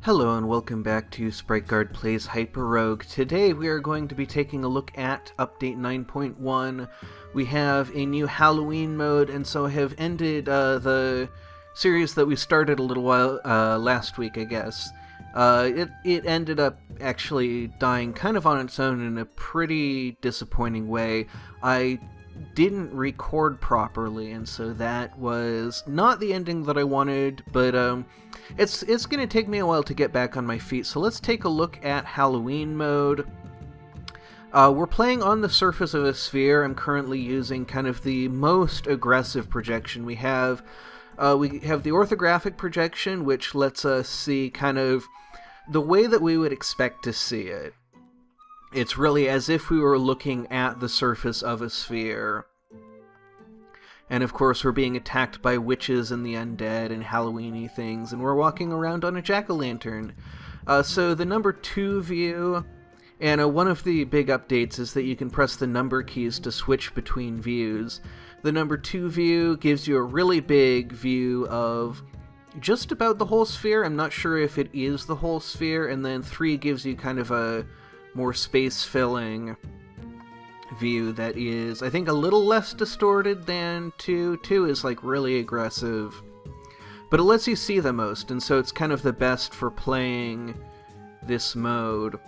Hello and welcome back to SpriteGuard Plays Hyper Rogue. Today we are going to be taking a look at Update 9.1. We have a new Halloween mode, and so I have ended the series that we started a little while last week, I guess. It ended up actually dying kind of on its own in a pretty disappointing way. I didn't record properly, and so that was not the ending that I wanted, but it's going to take me a while to get back on my feet. So let's take a look at Halloween mode. We're playing on the surface of a sphere. I'm currently using kind of the most aggressive projection. We have the orthographic projection, which lets us see kind of the way that we would expect to see it. It's really as if we were looking at the surface of a sphere. And of course we're being attacked by witches and the undead and Halloween-y things, and we're walking around on a jack-o'-lantern. So the number 2 view, and one of the big updates is that you can press the number keys to switch between views. The number 2 view gives you a really big view of just about the whole sphere. I'm not sure if it is the whole sphere, and then 3 gives you kind of a more space-filling view that is, I think, a little less distorted than 2. 2 is, like, really aggressive. But it lets you see the most, and so it's kind of the best for playing this mode.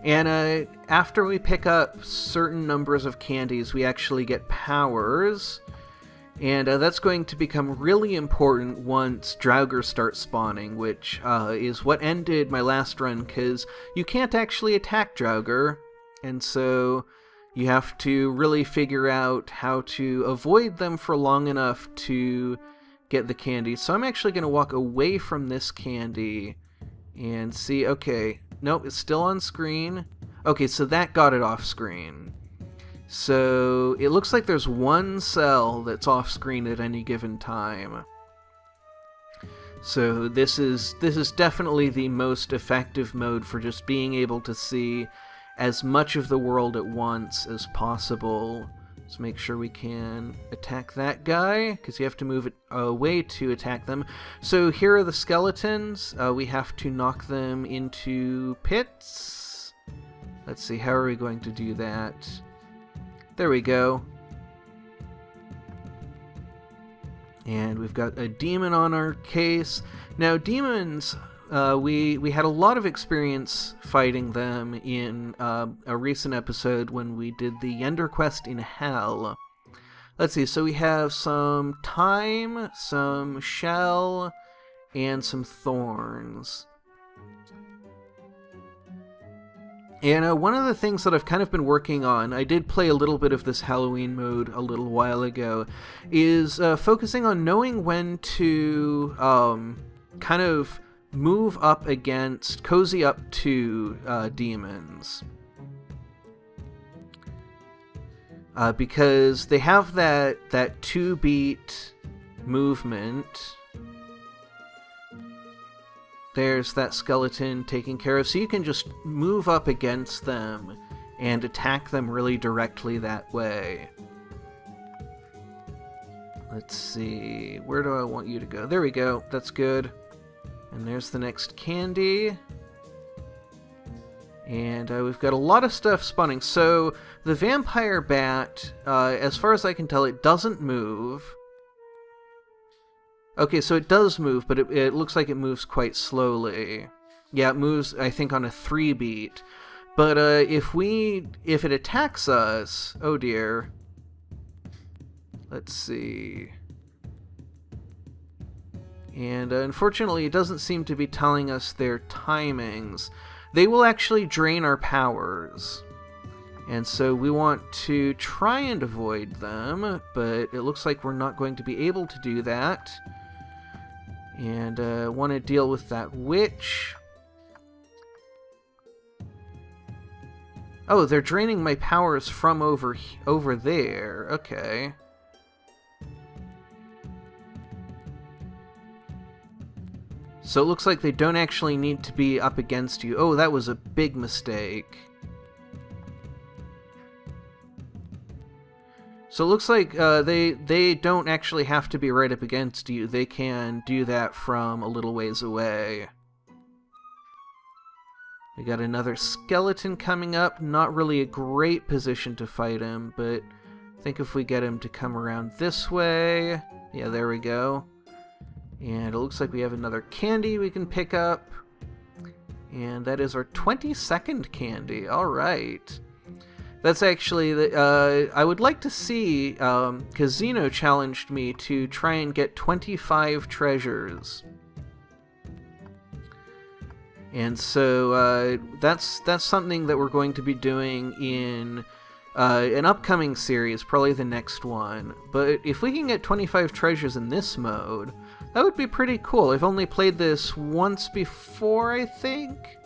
And after we pick up certain numbers of candies, we actually get powers. And that's going to become really important once Draugr starts spawning, which is what ended my last run, because you can't actually attack Draugr, and so you have to really figure out how to avoid them for long enough to get the candy. So I'm actually going to walk away from this candy and see, okay, nope, it's still on screen. Okay, so that got it off screen. So it looks like there's one cell that's off screen at any given time. So this is definitely the most effective mode for just being able to see as much of the world at once as possible. Let's make sure we can attack that guy, because you have to move it away to attack them. So here are the skeletons. We have to knock them into pits. Let's see, how are we going to do that? There we go. And we've got a demon on our case. Now, demons, we had a lot of experience fighting them in a recent episode when we did the Yender Quest in Hell. Let's see, so we have some thyme, some shell, and some thorns. And one of the things that I've kind of been working on, I did play a little bit of this Halloween mode a little while ago, is focusing on knowing when to kind of move up against, cozy up to demons. Because they have that 2-beat movement. There's that skeleton taken care of, so you can just move up against them and attack them really directly that way. Let's see, where do I want you to go? There we go, that's good. And there's the next candy. And we've got a lot of stuff spawning. So the vampire bat, as far as I can tell, it doesn't move. Okay, so it does move, but it looks like it moves quite slowly. Yeah, it moves, I think, on a 3-beat. But if it attacks us, oh dear. Let's see. And unfortunately, it doesn't seem to be telling us their timings. They will actually drain our powers. And so we want to try and avoid them, but it looks like we're not going to be able to do that. And want to deal with that witch. Oh, they're draining my powers from over there. Okay. So it looks like they don't actually need to be up against you. Oh, that was a big mistake. So it looks like they don't actually have to be right up against you. They can do that from a little ways away. We got another skeleton coming up. Not really a great position to fight him, but I think if we get him to come around this way... Yeah, there we go. And it looks like we have another candy we can pick up. And that is our 22nd candy. Alright. That's actually... I would like to see... because Zeno challenged me to try and get 25 treasures. And so that's something that we're going to be doing in an upcoming series, probably the next one. But if we can get 25 treasures in this mode, that would be pretty cool. I've only played this once before, I think.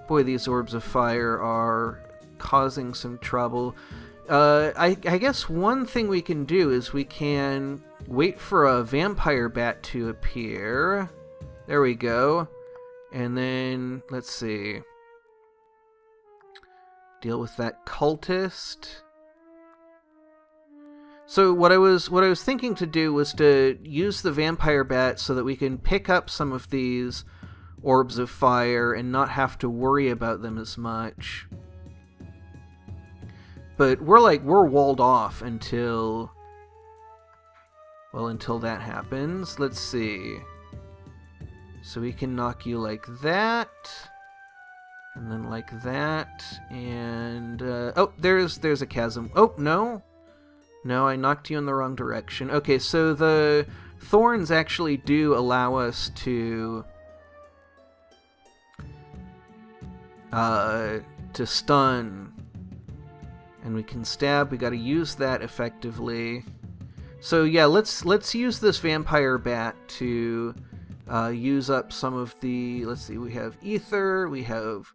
Boy, these orbs of fire are causing some trouble. I guess one thing we can do is we can wait for a vampire bat to appear. There we go. And then, let's see, deal with that cultist. So what I was thinking to do was to use the vampire bat so that we can pick up some of these orbs of fire and not have to worry about them as much. But we're walled off until that happens. Let's see. So we can knock you like that, and then like that, and oh, there's a chasm. Oh, no, I knocked you in the wrong direction. Okay, so the thorns actually do allow us to stun, and we can stab. We got to use that effectively. So yeah, let's use this vampire bat to use up some of the, let's see, we have ether, we have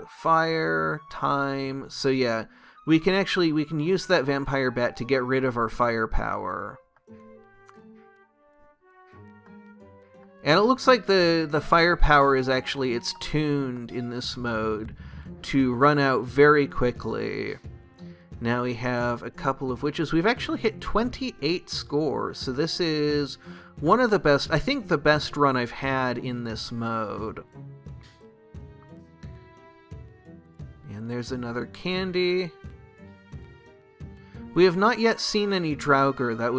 fire, time. So yeah, we can use that vampire bat to get rid of our firepower. And it looks like the firepower is actually, it's tuned in this mode to run out very quickly. Now we have a couple of witches. We've actually hit 28 scores, so this is one of the best, I think the best run I've had in this mode. And there's another candy. We have not yet seen any Draugr. That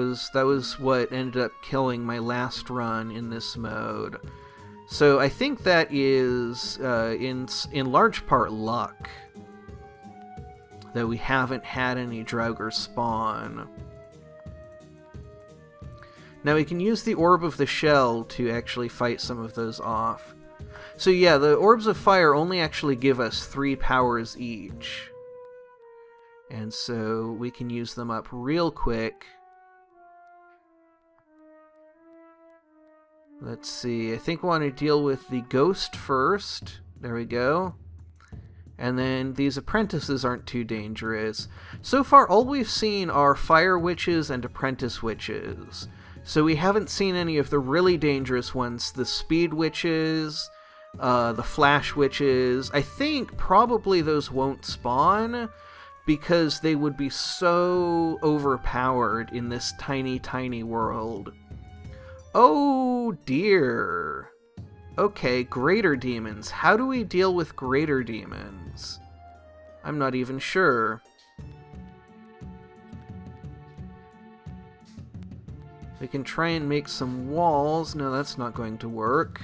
was what ended up killing my last run in this mode. So I think that is in large part luck that we haven't had any Draugr spawn. Now we can use the Orb of the Shell to actually fight some of those off. So yeah, the Orbs of Fire only actually give us 3 powers each. And so we can use them up real quick. Let's see, I think we want to deal with the Ghost first. There we go. And then these apprentices aren't too dangerous. So far, all we've seen are fire witches and apprentice witches. So we haven't seen any of the really dangerous ones, the speed witches, the flash witches. I think probably those won't spawn because they would be so overpowered in this tiny, tiny world. Oh dear. Okay, greater demons. How do we deal with greater demons? I'm not even sure. We can try and make some walls. No, that's not going to work.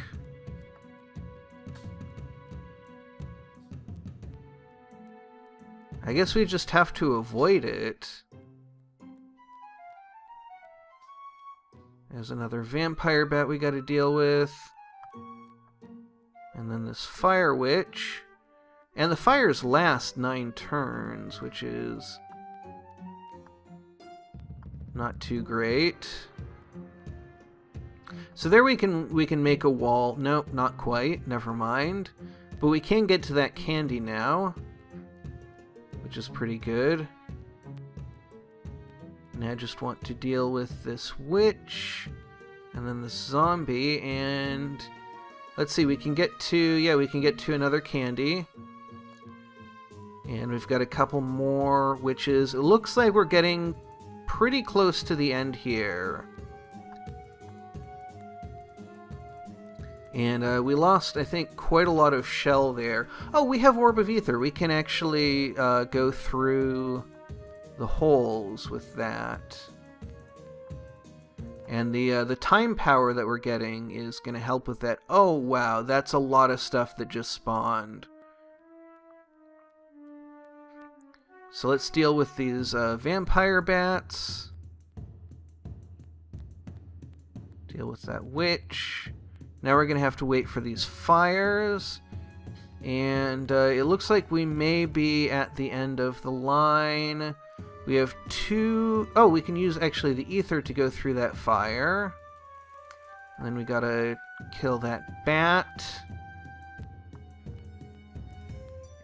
I guess we just have to avoid it. There's another vampire bat we gotta deal with. And then this fire witch. And the fires last 9 turns, which is not too great. So there we can make a wall. Nope, not quite. Never mind. But we can get to that candy now, which is pretty good. Now I just want to deal with this witch and then this zombie, and let's see, we can get to another candy. And we've got a couple more witches. It looks like we're getting pretty close to the end here. And we lost, I think, quite a lot of shell there. Oh, we have Orb of Ether. We can actually go through the holes with that. And the time power that we're getting is going to help with that. Oh, wow, that's a lot of stuff that just spawned. So let's deal with these vampire bats. Deal with that witch. Now we're going to have to wait for these fires. And it looks like we may be at the end of the line. We have 2... Oh, we can use, actually, the ether to go through that fire. And then we gotta kill that bat.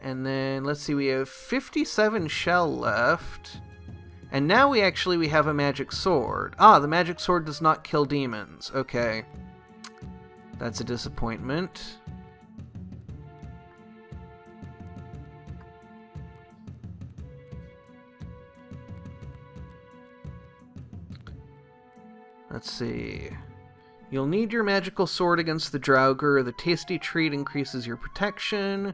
And then, let's see, we have 57 shell left. And now we have a magic sword. Ah, the magic sword does not kill demons. Okay. That's a disappointment. Let's see. You'll need your magical sword against the Draugr. The tasty treat increases your protection.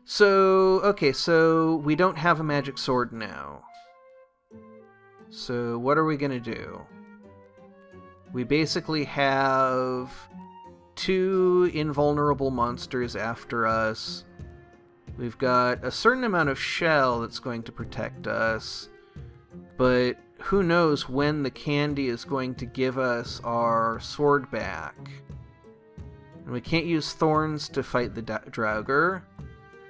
So, okay, so we don't have a magic sword now. So what are we going to do? We basically have 2 invulnerable monsters after us. We've got a certain amount of shell that's going to protect us, but who knows when the candy is going to give us our sword back. And we can't use thorns to fight the Draugr,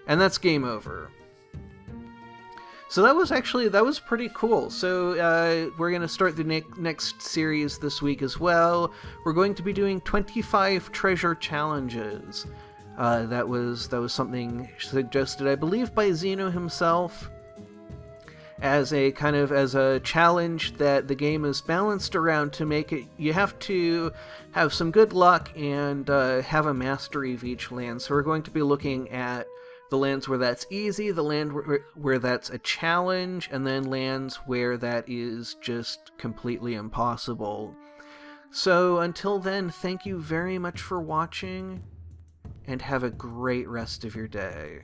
and that's game over. So that was pretty cool. So we're going to start the next series this week as well. We're going to be doing 25 treasure challenges. That was something suggested, I believe, by Xeno himself, as a challenge that the game is balanced around to make it. You have to have some good luck and have a mastery of each land. So we're going to be looking at the lands where that's easy, the land where that's a challenge, and then lands where that is just completely impossible. So until then, thank you very much for watching, and have a great rest of your day.